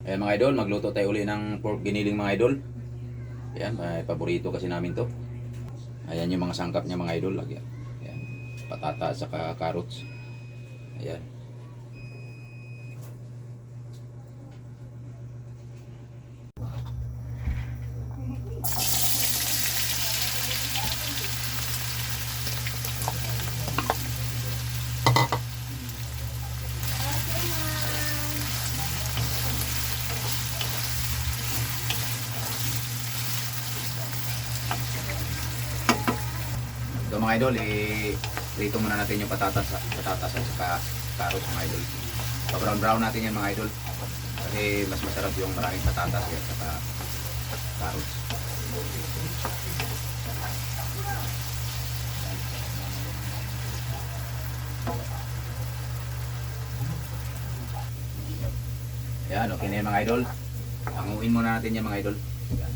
Ayan mga idol, magluto tayo uli ng pork giniling mga idol. Ayan, may paborito kasi namin to. Ayan yung mga sangkap niya mga idol. Ayan, ayan. Patata at saka carrots. Ayan. So mga idol, i-prito muna natin yung patatas at saka carrots mga idol. Pa-brown natin yan mga idol. Kasi mas masarap yung maraming patatas at saka carrots. Ayan, okay na yan mga idol. Hanguin muna natin yan mga idol. Ayan.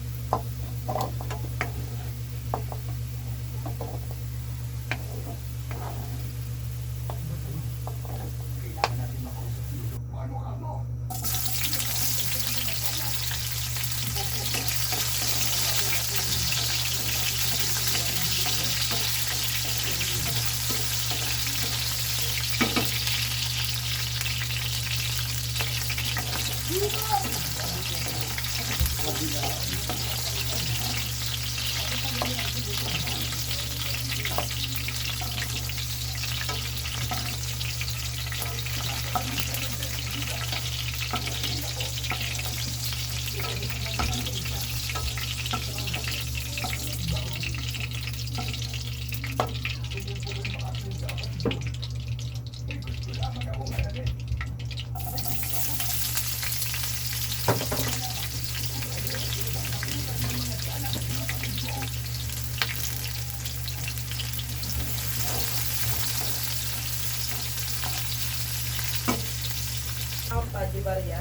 Apa di bar ya?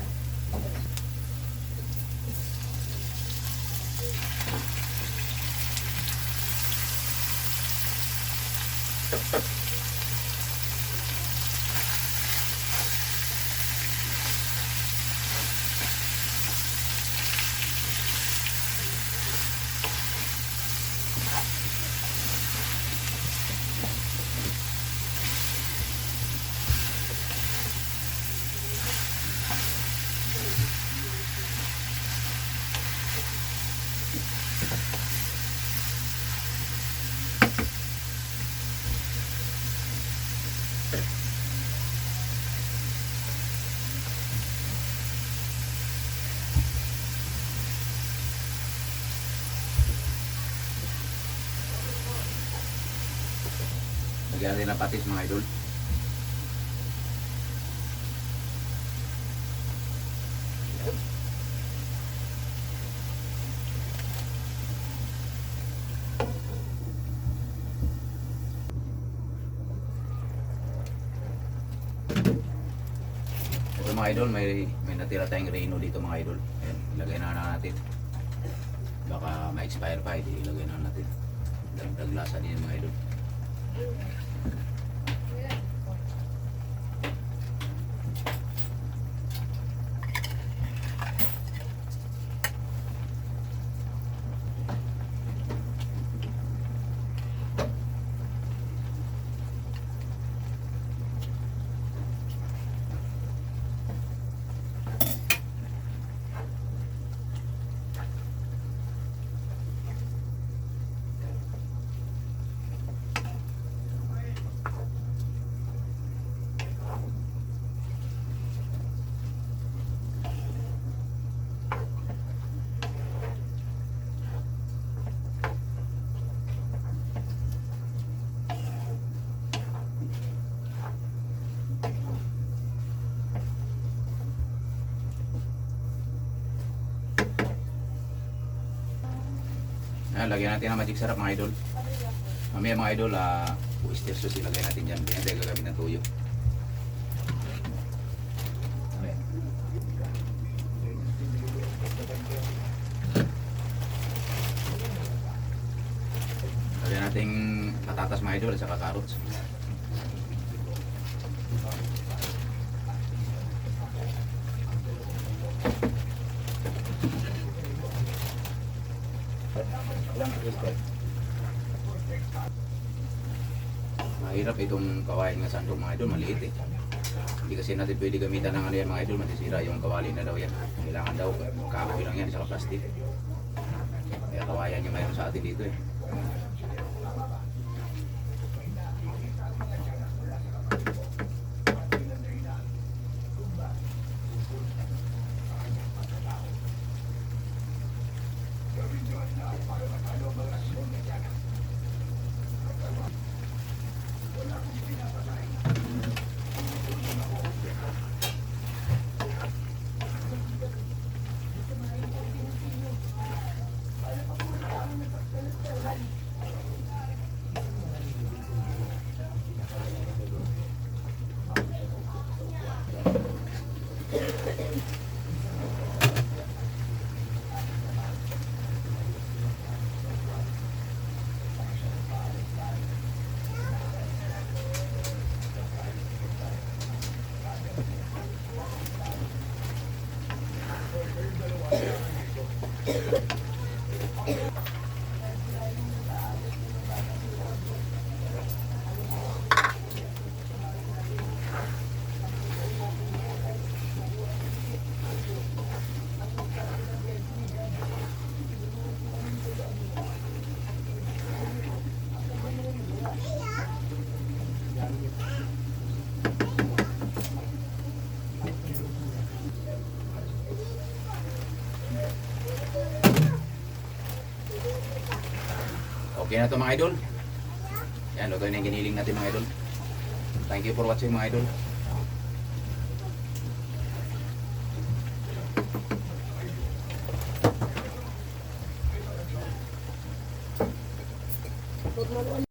Lagyan natin ng patis mga idol. Ito mga idol, may natira tayong reno dito mga idol. Ayan, ilagay na natin. Baka ma-expire pa, ilagay na natin. Dagdag lasa din mga idol. Ayan, lagyan natin ng magic sarap mga idol. Mamaya mga idol, oyster sauce ilagay natin dyan. Hindi natin gagamit ng tuyo. Ayan. Lagyan natin patatas mga idol at saka carrots. Ilang twister? Mahirap itong kawain nga sandok mga idol, maliit eh. Hindi kasi natin pwede gamitan ng ano yan mga idol, masisira yung kawali na daw yan. Kailangan daw, kahoy lang yan, saka plastic. Kaya kawayan yung mayroon sa atin dito eh. Okay na to mga idol. Yan, luto na yung giniling natin mga idol. Thank you for watching mga idol.